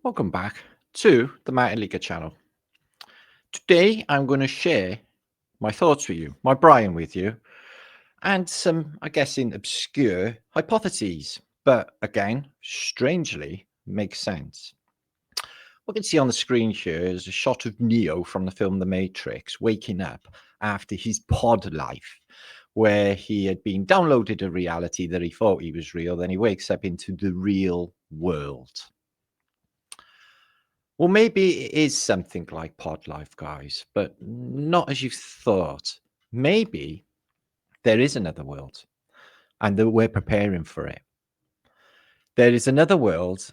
Welcome back to the martinliedtke channel. Today I'm going to share my thoughts with you, my Brian with you, and some, I guess, in obscure hypotheses, but again, strangely make sense. What you can see on the screen here is a shot of Neo from the film The Matrix waking up after his pod life, where he had been downloaded a reality that he thought he was real, then he wakes up into the real world. Well, maybe it is something like pod life, guys, but not as you thought. Maybe there is another world and that we're preparing for it. There is another world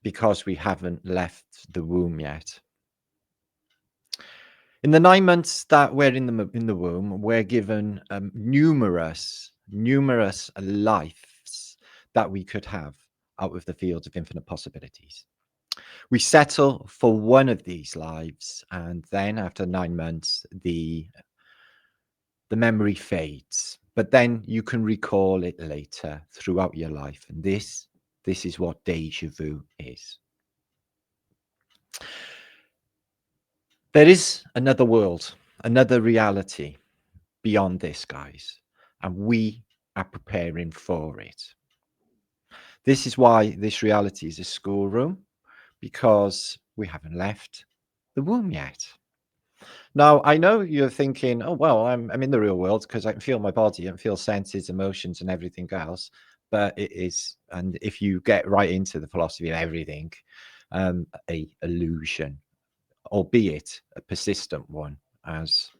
because we haven't left the womb yet. In the 9 months that we're in the womb, we're given numerous lives that we could have out of the field of infinite possibilities. We settle for one of these lives, and then after 9 months, the memory fades. But then you can recall it later throughout your life, and this is what déjà vu is. There is another world, another reality beyond this, guys, and we are preparing for it. This is why this reality is a schoolroom, because we haven't left the womb yet. Now, I know you're thinking, oh, well, I'm in the real world because I can feel my body and feel senses, emotions, and everything else. But it is, and if you get right into the philosophy of everything, a illusion, albeit a persistent one, as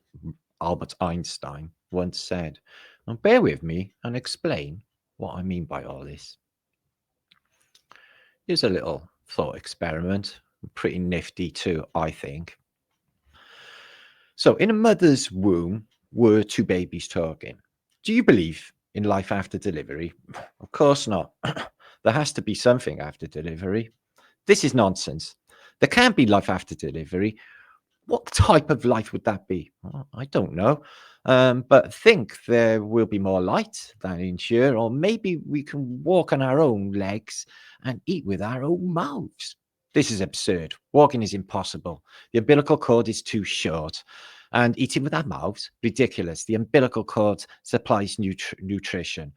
Albert Einstein once said. Now, bear with me and explain what I mean by all this. Here's a little thought experiment, pretty nifty too, I think. So, in a mother's womb were two babies talking. Do you believe in life after delivery? Of course not. There has to be something after delivery. This is nonsense. There can't be life after delivery. What type of life would that be? Well, I don't know. But think there will be more light than in here, or maybe we can walk on our own legs and eat with our own mouths. This is absurd. Walking is impossible. The umbilical cord is too short. And eating with our mouths, ridiculous. The umbilical cord supplies nutrition.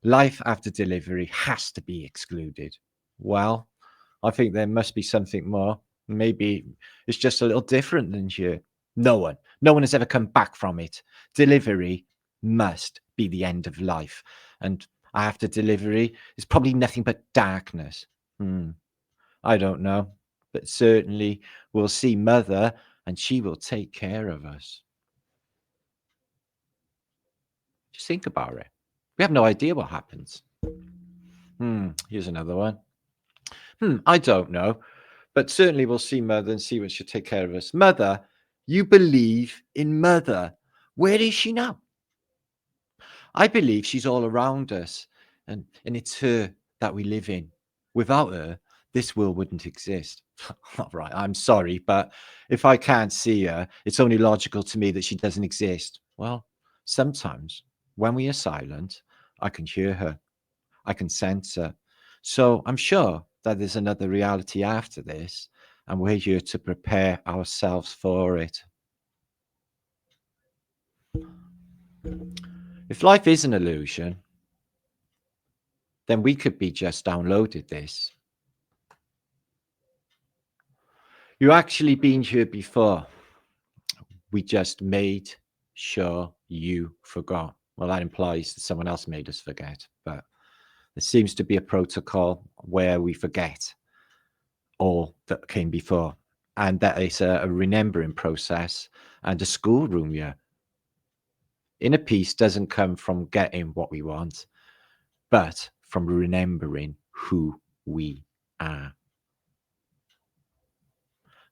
Life after delivery has to be excluded. Well, I think there must be something more. Maybe it's just a little different than here. No one has ever come back from it. Delivery must be the end of life. And after delivery is probably nothing but darkness. I don't know, but certainly we'll see Mother and she will take care of us. Just think about it. We have no idea what happens. Here's another one. I don't know, but certainly we'll see Mother and see when she'll take care of us. Mother, you believe in Mother. Where is she now? I believe she's all around us, and it's her that we live in. Without her, this world wouldn't exist. All right, I'm sorry, but if I can't see her, it's only logical to me that she doesn't exist. Well, sometimes when we are silent, I can hear her, I can sense her. So I'm sure that there's another reality after this, and we're here to prepare ourselves for it. If life is an illusion, then we could be just downloaded this. You actually been here before. We just made sure you forgot. Well, that implies that someone else made us forget, but there seems to be a protocol where we forget all that came before, and that is a remembering process and a schoolroom year. Inner peace doesn't come from getting what we want, but from remembering who we are.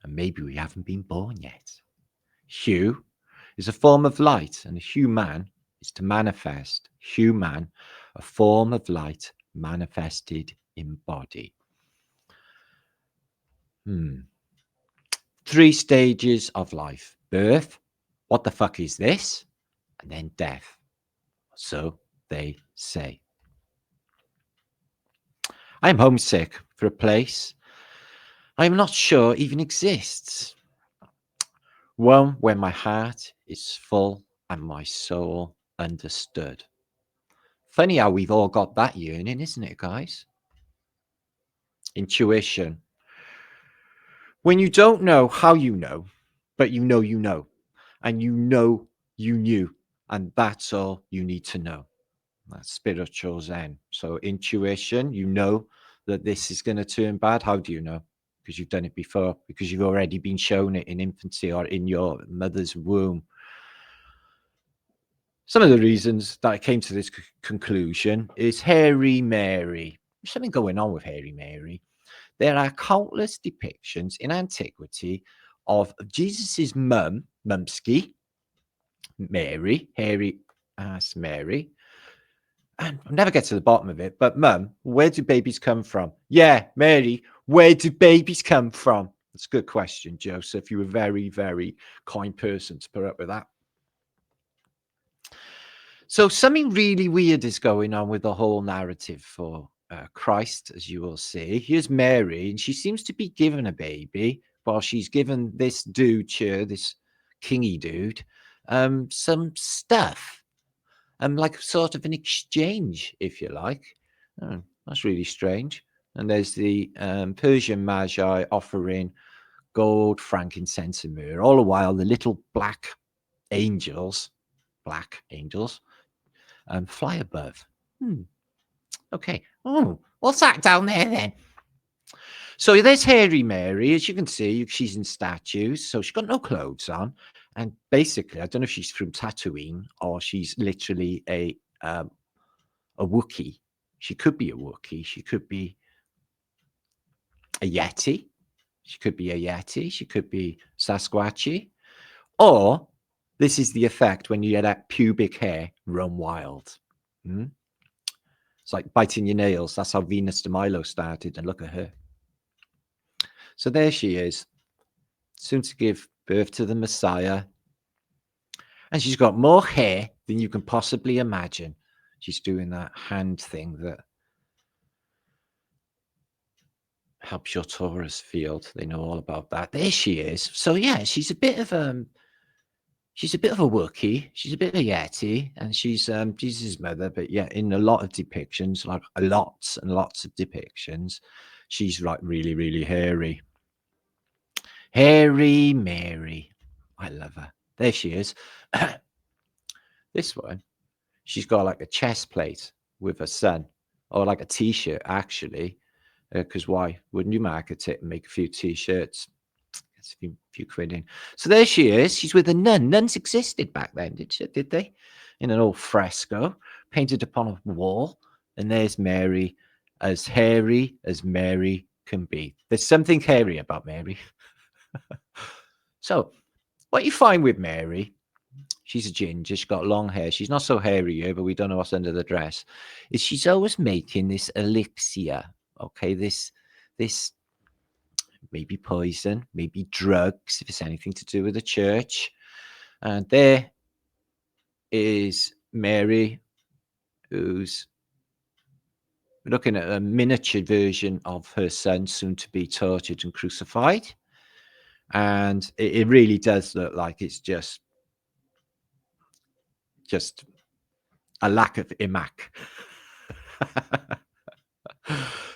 And maybe we haven't been born yet. Hue is a form of light, and human is to manifest. Human, a form of light manifested in body. 3 stages of life: birth, what the fuck is this? And then death. So they say. I am homesick for a place I'm not sure even exists. One when my heart is full and my soul understood. Funny how we've all got that yearning, isn't it, guys? Intuition. When you don't know how you know, but you know, and you knew, and that's all you need to know. That's spiritual Zen. So intuition, you know that this is going to turn bad. How do you know? Because you've done it before, because you've already been shown it in infancy or in your mother's womb. Some of the reasons that I came to this conclusion is Hairy Mary. There's something going on with Hairy Mary. There are countless depictions in antiquity of Jesus's mum, Mumsky, Mary, hairy ass Mary. And I'll never get to the bottom of it, but Mum, where do babies come from? Yeah, Mary, where do babies come from? That's a good question, Joseph. You were a very, very kind person to put up with that. So something really weird is going on with the whole narrative for Christ, as you will see. Here's Mary, and she seems to be given a baby while she's given this dude here, this kingy dude, some stuff, like sort of an exchange, if you like. Oh, that's really strange. And there's the Persian Magi offering gold, frankincense, and myrrh. All the while, the little black angels, fly above. Okay. Oh, what's that down there then? So there's Hairy Mary. As you can see, she's in statues. So she's got no clothes on. And basically, I don't know if she's from Tatooine or she's literally a Wookiee. She could be a Wookiee. She could be a Yeti. She could be a Yeti. She could be Sasquatchy. Or this is the effect when you get that pubic hair run wild. It's like biting your nails. That's how Venus de Milo started. And look at her. So there she is, soon to give birth to the Messiah. And she's got more hair than you can possibly imagine. She's doing that hand thing that helps your Taurus field. They know all about that. There she is. So yeah, she's a bit of a Wookiee. She's a bit of a Yeti, and she's Jesus' mother. But yeah, in a lot of depictions, like lots and lots of depictions, she's like really, really hairy. Hairy Mary. I love her. There she is. This one, she's got like a chest plate with her son, or like a t-shirt actually. Because why wouldn't you market it and make a few t-shirts? It's a few quid in. So there she is. She's with a nun. Nuns existed back then, did they? In an old fresco painted upon a wall. And there's Mary, as hairy as Mary can be. There's something hairy about Mary. So what you find with Mary, she's a ginger, she's got long hair. She's not so hairy here, but we don't know what's under the dress. Is she's always making this elixir. Okay, this maybe poison, maybe drugs, if it's anything to do with the church. And there is Mary, who's looking at a miniature version of her son, soon to be tortured and crucified. And it really does look like it's just a lack of imac.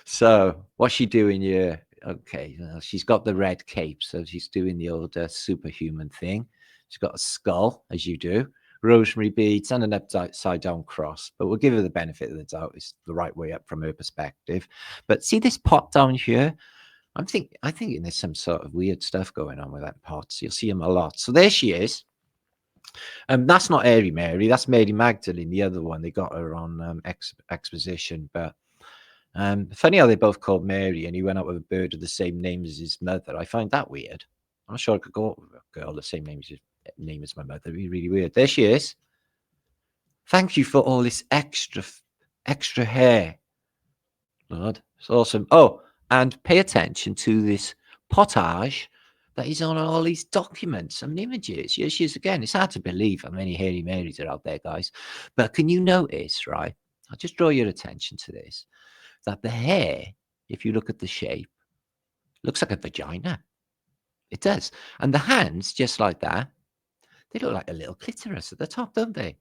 So what's she doing here? Okay, she's got the red cape, so she's doing the old superhuman thing. She's got a skull, as you do, rosemary beads, and an upside down cross. But we'll give her the benefit of the doubt. It's the right way up from her perspective. But see this pot down here? I'm thinking there's some sort of weird stuff going on with that pot. So you'll see them a lot. So there she is. That's not Airy Mary. That's Mary Magdalene, the other one. They got her on exposition, but. Funny how they both called Mary and he went out with a bird of the same name as his mother. I find that weird. I'm not sure I could go out with a girl the same name as my mother. It'd be really weird. There she is. Thank you for all this extra hair, Lord. It's awesome. Oh, and pay attention to this pottage that is on all these documents and images. Here she is again. It's hard to believe how many hairy Marys are out there, guys. But can you notice, right? I'll just draw your attention to this. That the hair, if you look at the shape, Looks like a vagina. It does. And the hands, just like that, they look like a little clitoris at the top, don't they?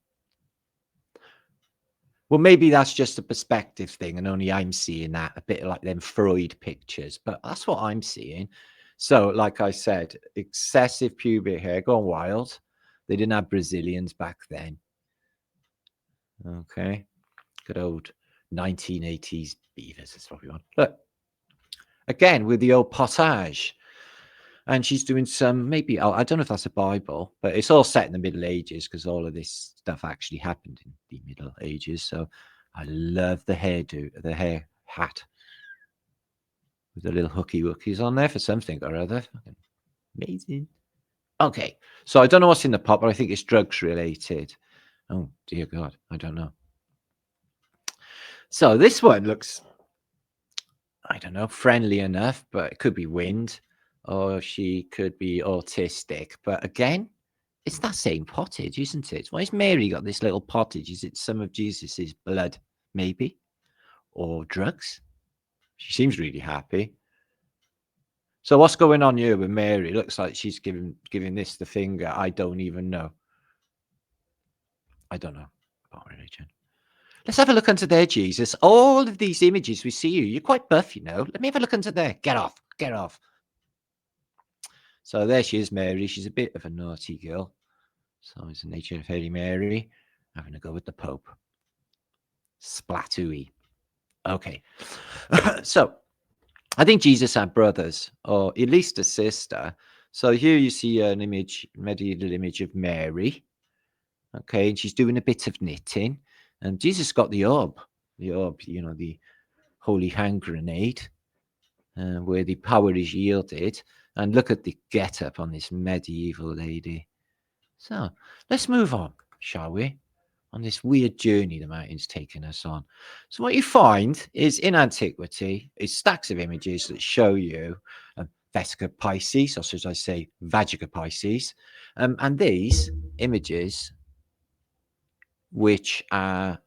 Well, maybe that's just a perspective thing, and only I'm seeing that, a bit like them Freud pictures, but that's what I'm seeing. So, like I said, excessive pubic hair, gone wild. They didn't have Brazilians back then. Okay. Good old 1980s beavers is what we want. Look, again, with the old pottage. And she's doing some, maybe, I don't know if that's a Bible, but it's all set in the Middle Ages because all of this stuff actually happened in the Middle Ages. So I love the hairdo, the hair hat with the little hooky wookies on there for something or other. Amazing. Okay. So I don't know what's in the pot, but I think it's drugs related. Oh, dear God. I don't know. So this one looks, I don't know, friendly enough, but it could be wind. Or she could be autistic. But again, it's that same pottage, isn't it? Why has Mary got this little pottage? Is it some of Jesus's blood, maybe? Or drugs? She seems really happy. So what's going on here with Mary? It looks like she's giving this the finger. I don't even know. I don't know about religion. Let's have a look under there, Jesus. All of these images we see you. You're quite buff, you know. Let me have a look under there. Get off. Get off. So there she is, Mary. She's a bit of a naughty girl. So it's the nature of Holy Mary having a go with the Pope. Splatooey. Okay. So I think Jesus had brothers, or at least a sister. So here you see an image, medieval image of Mary. Okay, and she's doing a bit of knitting. And Jesus got the orb, you know, the holy hand grenade, where the power is yielded. And look at the get-up on this medieval lady. So let's move on, shall we? On this weird journey the mountain's taken us on. So what you find is in antiquity is stacks of images that show you Vesica piscis, or should I say Vesica piscis, and these images, which are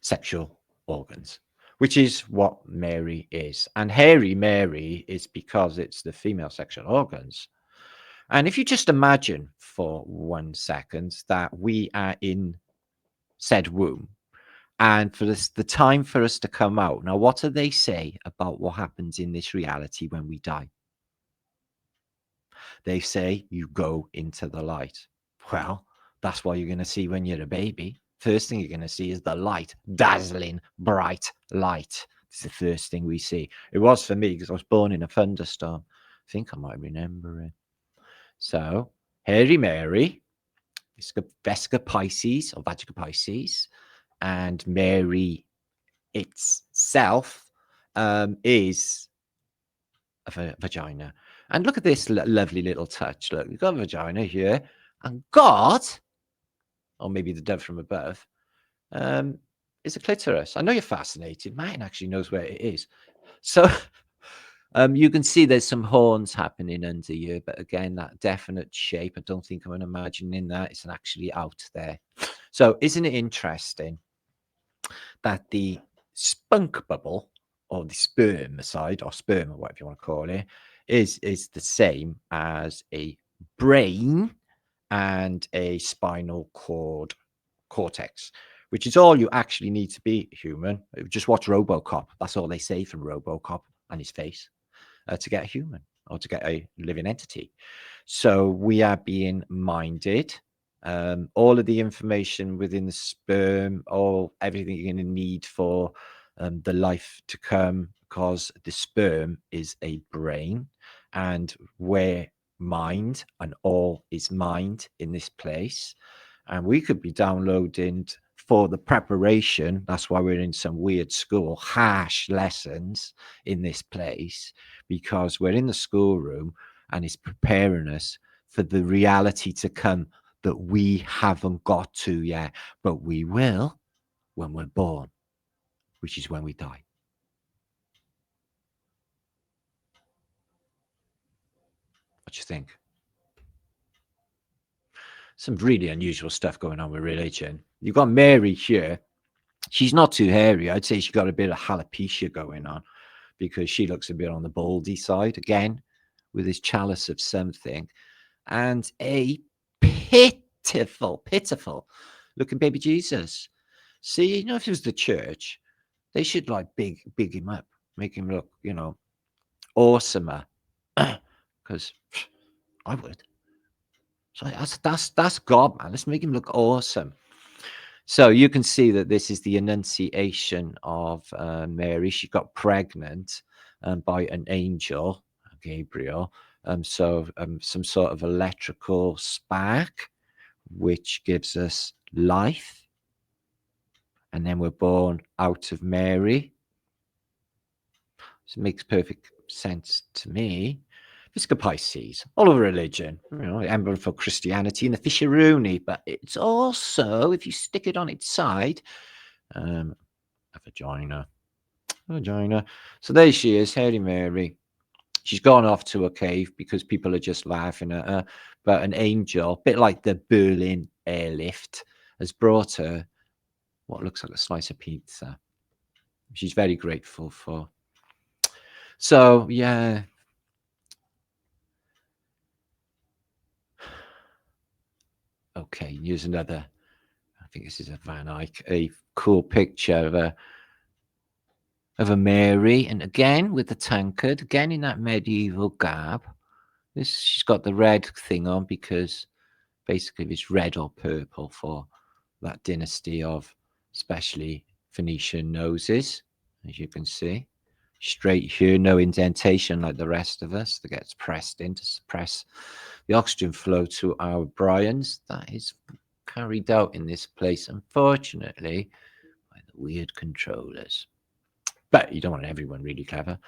sexual organs, which is what Mary is. And hairy Mary is because it's the female sexual organs. And if you just imagine for 1 second that we are in said womb, and for this, the time for us to come out. Now, what do they say about what happens in this reality when we die? They say you go into the light. Well, that's what you're going to see when you're a baby. First thing you're going to see is the light, dazzling, bright light. It's the first thing we see. It was for me because I was born in a thunderstorm. I think I might remember it. So, Hairy Mary, Vesica Pisces or Vesica Pisces, and Mary itself is a vagina. And look at this lovely little touch. Look, we've got a vagina here, and God, or maybe the dove from above, is a clitoris. I know you're fascinated. Martin actually knows where it is. So you can see there's some horns happening under you, but again, that definite shape, I don't think I'm imagining that. It's actually out there. So isn't it interesting that the spunk bubble, or the sperm side, or sperm, or whatever you want to call it, is the same as a brain and a spinal cord cortex, which is all you actually need to be human. Just watch RoboCop. That's all they say from RoboCop and his face to get a human or to get a living entity. So we are being minded. All of the information within the sperm, everything you're going to need for the life to come, because the sperm is a brain, and where mind and all is mind in this place. And we could be downloading for the preparation. That's why we're in some weird school, harsh lessons in this place, because we're in the schoolroom and it's preparing us for the reality to come that we haven't got to yet, but we will when we're born, which is when we die. What do you think? Some really unusual stuff going on with religion. You've got Mary here. She's not too hairy. I'd say she's got a bit of alopecia going on. because she looks a bit on the baldy side again, with his chalice of something, and a pitiful looking baby Jesus. See, if it was the church, they should like big him up, make him look, awesomer. Because I would. So that's God, man. Let's make him look awesome. So you can see that this is the Annunciation of Mary. She got pregnant by an angel, Gabriel. Some sort of electrical spark, which gives us life. And then we're born out of Mary. So it makes perfect sense to me. Vesica piscis, all over religion, emblem for Christianity and the fisheroonie, but it's also, if you stick it on its side, a vagina. So there she is, Hail Mary. She's gone off to a cave because people are just laughing at her. But an angel, a bit like the Berlin airlift, has brought her what looks like a slice of pizza. She's very grateful for. So, yeah. Okay, here's another. I think this is a Van Eyck, a cool picture of a Mary, and again with the tankard, again in that medieval garb. She's got the red thing on because basically it's red or purple for that dynasty of especially Phoenician noses, as you can see. Straight here, no indentation like the rest of us that gets pressed in to suppress the oxygen flow to our Bryans. That is carried out in this place, unfortunately, by the weird controllers. But you don't want everyone really clever.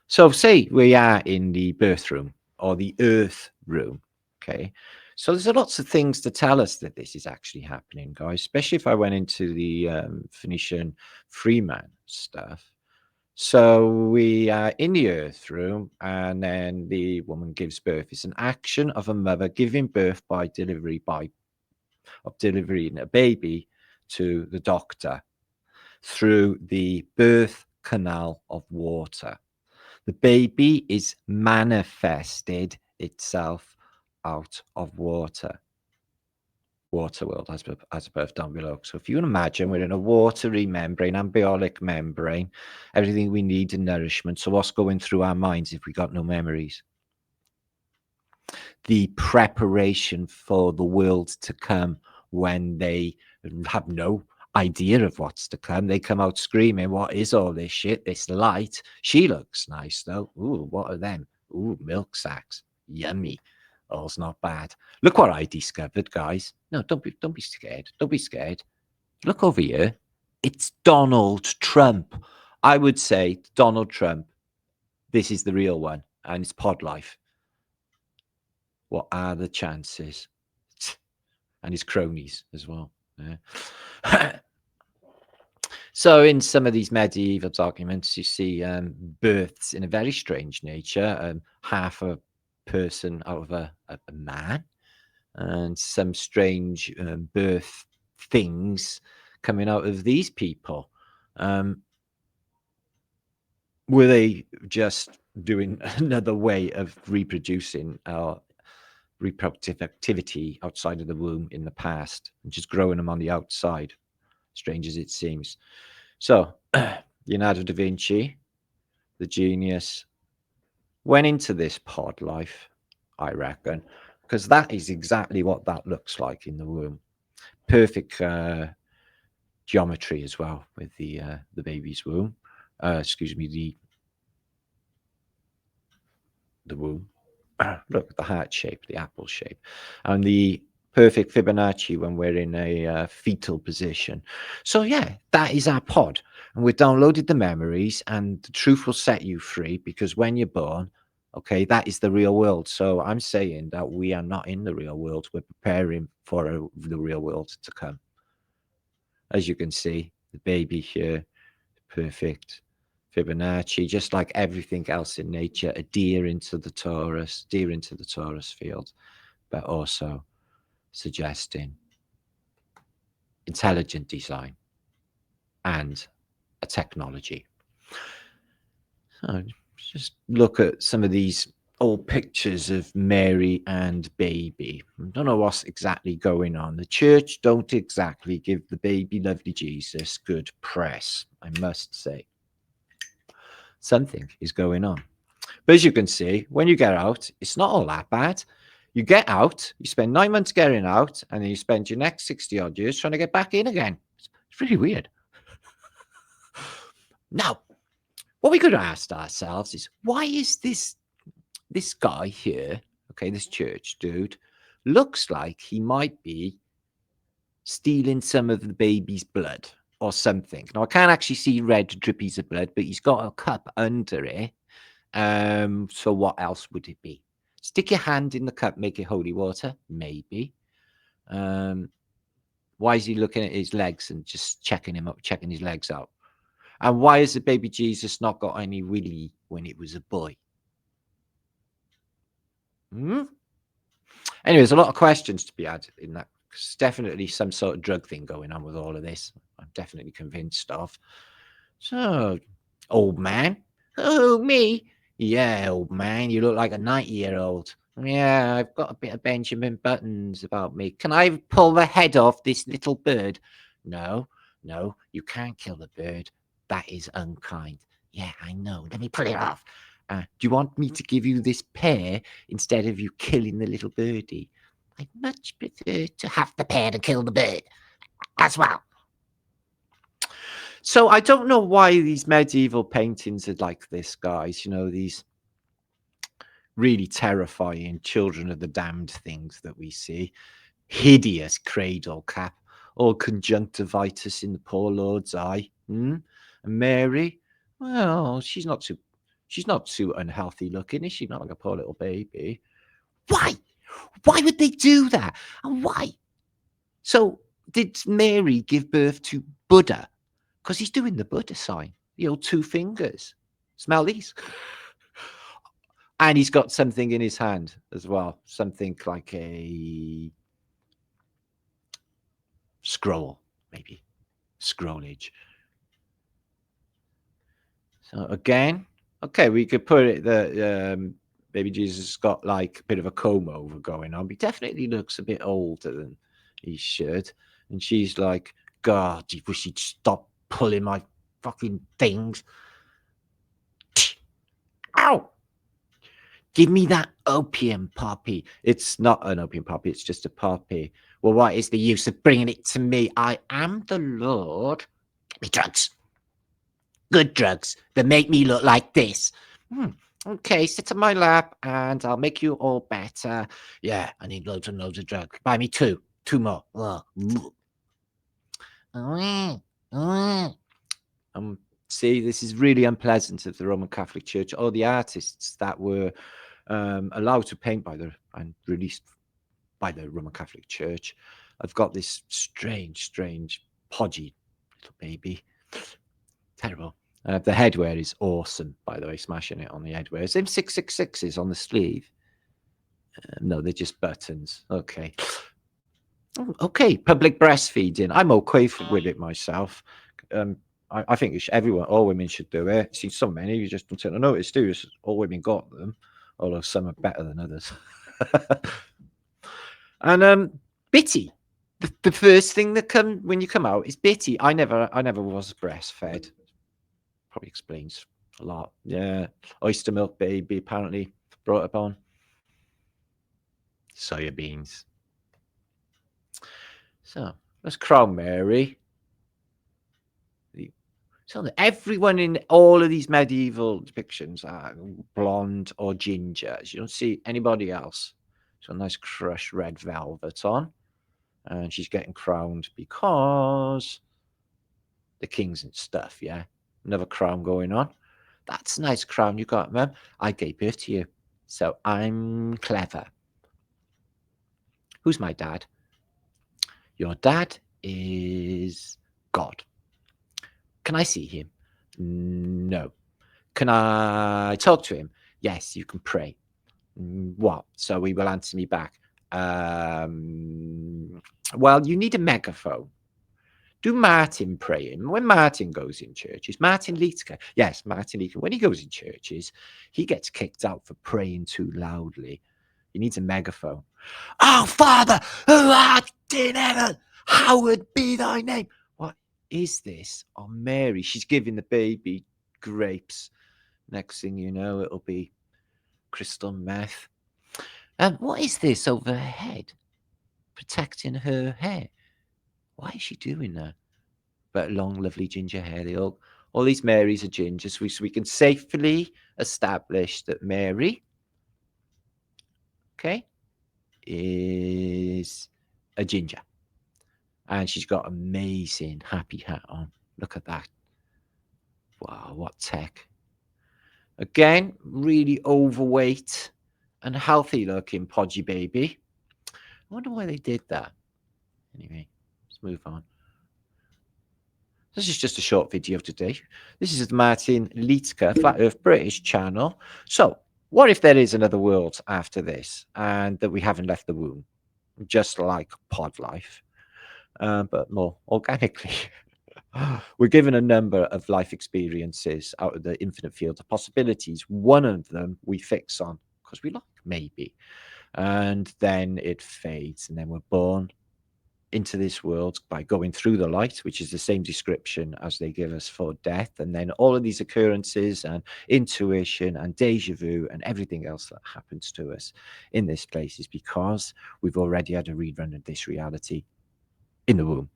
So say we are in the birth room or the earth room, okay? So there's lots of things to tell us that this is actually happening, guys, especially if I went into the Phoenician freeman stuff. So we are in the earth room, and then the woman gives birth. It's an action of a mother giving birth by delivering a baby to the doctor through the birth canal of water. The baby is manifested itself out of water. Water world as above, down below. So if you can imagine, we're in a watery membrane, embryonic membrane, everything we need in nourishment. So what's going through our minds if we got no memories? The preparation for the world to come when they have no idea of what's to come. They come out screaming, what is all this shit? This light. She looks nice though. Ooh, what are them? Ooh, milk sacks. Yummy. All's not bad. Look what I discovered, guys. No, don't be scared. Don't be scared. Look over here. It's Donald Trump. I would say Donald Trump. This is the real one, and it's pod life. What are the chances? And his cronies as well. Yeah. So in some of these medieval documents, you see births in a very strange nature, half a person out of a man, and some strange birth things coming out of these people. Were they just doing another way of reproducing our reproductive activity outside of the womb in the past and just growing them on the outside, strange as it seems? So Leonardo da Vinci, the genius, went into this pod life, I reckon, because that is exactly what that looks like in the womb. Perfect geometry as well with the baby's womb. Excuse me, the womb. Look, the heart shape, the apple shape, and the perfect Fibonacci when we're in a fetal position. So yeah, that is our pod, and we've downloaded the memories, and the truth will set you free, because when you're born, okay, that is the real world. So I'm saying that we are not in the real world. We're preparing for the real world to come. As you can see, the baby here, perfect Fibonacci, just like everything else in nature, a deer into the Taurus field, but also suggesting intelligent design and a technology. So just look at some of these old pictures of Mary and baby. I don't know what's exactly going on. The church don't exactly give the baby lovely Jesus good press, I must say. Something is going on. But as you can see, when you get out, it's not all that bad. You get out, you spend 9 months getting out, and then you spend your next 60 odd years trying to get back in again. It's really weird. Now, what we could ask ourselves is, why is this guy here, okay, this church dude, looks like he might be stealing some of the baby's blood or something. Now, I can't actually see red drippies of blood, but he's got a cup under it. So what else would it be? Stick your hand in the cup, make it holy water, maybe. Why is he looking at his legs and just checking him up, checking his legs out? And why has the baby Jesus not got any willy when it was a boy? Anyway, there's a lot of questions to be had in that. There's definitely some sort of drug thing going on with all of this. I'm definitely convinced of. So, old man. Oh, me? Yeah, old man. You look like a 90-year-old. Yeah, I've got a bit of Benjamin Buttons about me. Can I pull the head off this little bird? No, you can't kill the bird. That is unkind. Yeah, I know. Let me pull it off. Do you want me to give you this pear instead of you killing the little birdie? I'd much prefer to have the pear to kill the bird as well. So I don't know why these medieval paintings are like this, guys. You know, these really terrifying children of the damned things that we see. Hideous cradle cap, all conjunctivitis in the poor Lord's eye. And Mary, well, she's not too unhealthy looking, is she? Not like a poor little baby. Why? Why would they do that? And why? So did Mary give birth to Buddha? Because he's doing the Buddha sign, the old 2 fingers. Smell these. And he's got something in his hand as well, something like a scroll, maybe scrollage. So again, okay, we could put it that baby Jesus has got like a bit of a comb over going on. But he definitely looks a bit older than he should. And she's like, God, I wish he'd stop pulling my fucking things. Ow! Give me that opium poppy. It's not an opium poppy, it's just a poppy. Well, what is the use of bringing it to me? I am the Lord. Get me drugs. Good drugs that make me look like this. Okay, sit on my lap and I'll make you all better. Yeah, I need loads and loads of drugs. Buy me 2 more. See, this is really unpleasant of the Roman Catholic Church. All the artists that were allowed to paint by and released by the Roman Catholic Church have got this strange, podgy little baby. Terrible. The headwear is awesome, by the way, smashing it on the headwear. Same 666s on the sleeve. No, they're just buttons. Okay. Okay, public breastfeeding. I'm okay with it myself. I think all women should do it. See, so many, you just don't take a notice, do you? All women got them, although some are better than others. And bitty. The first thing that when you come out is bitty. I never was breastfed. Probably explains a lot. Yeah, oyster milk baby apparently brought up on soya beans. So let's crown Mary. So everyone in all of these medieval depictions are blonde or ginger. You don't see anybody else. So nice crushed red velvet on. And she's getting crowned because the kings and stuff, yeah? Another crown going on. That's a nice crown you got, Mum. I gave birth to you. So I'm clever. Who's my dad? Your dad is God. Can I see him? No. Can I talk to him? Yes, you can pray. What? So he will answer me back. Well, you need a megaphone. Do Martin praying? When Martin goes in churches, Martinliedtke, yes, Martinliedtke, when he goes in churches, he gets kicked out for praying too loudly. He needs a megaphone. Our Father who art in heaven, hallowed be thy name. What is this? Oh, Mary, she's giving the baby grapes. Next thing you know, it'll be crystal meth. What is this over her head? Protecting her hair. Why is she doing that? But long, lovely ginger hair. All these Marys are ginger, so we can safely establish that Mary, okay, is a ginger. And she's got amazing happy hat on. Look at that. Wow, what tech. Again, really overweight and healthy looking podgy baby. I wonder why they did that. Anyway, let's move on. This is just a short video today. This is the Martinliedtke Flat Earth British channel. So, what if there is another world after this and that we haven't left the womb? Just like pod life, but more organically. We're given a number of life experiences out of the infinite field of possibilities. One of them we fix on because we like, maybe. And then it fades, and then we're born into this world by going through the light, which is the same description as they give us for death. And then all of these occurrences and intuition and deja vu and everything else that happens to us in this place is because we've already had a rerun of this reality in the womb.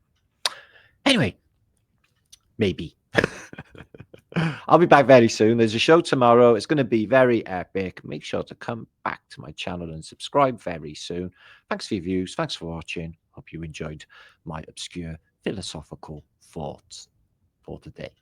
Anyway, maybe. I'll be back very soon. There's a show tomorrow. It's going to be very epic. Make sure to come back to my channel and subscribe very soon. Thanks for your views. Thanks for watching. Hope you enjoyed my obscure philosophical thoughts for today.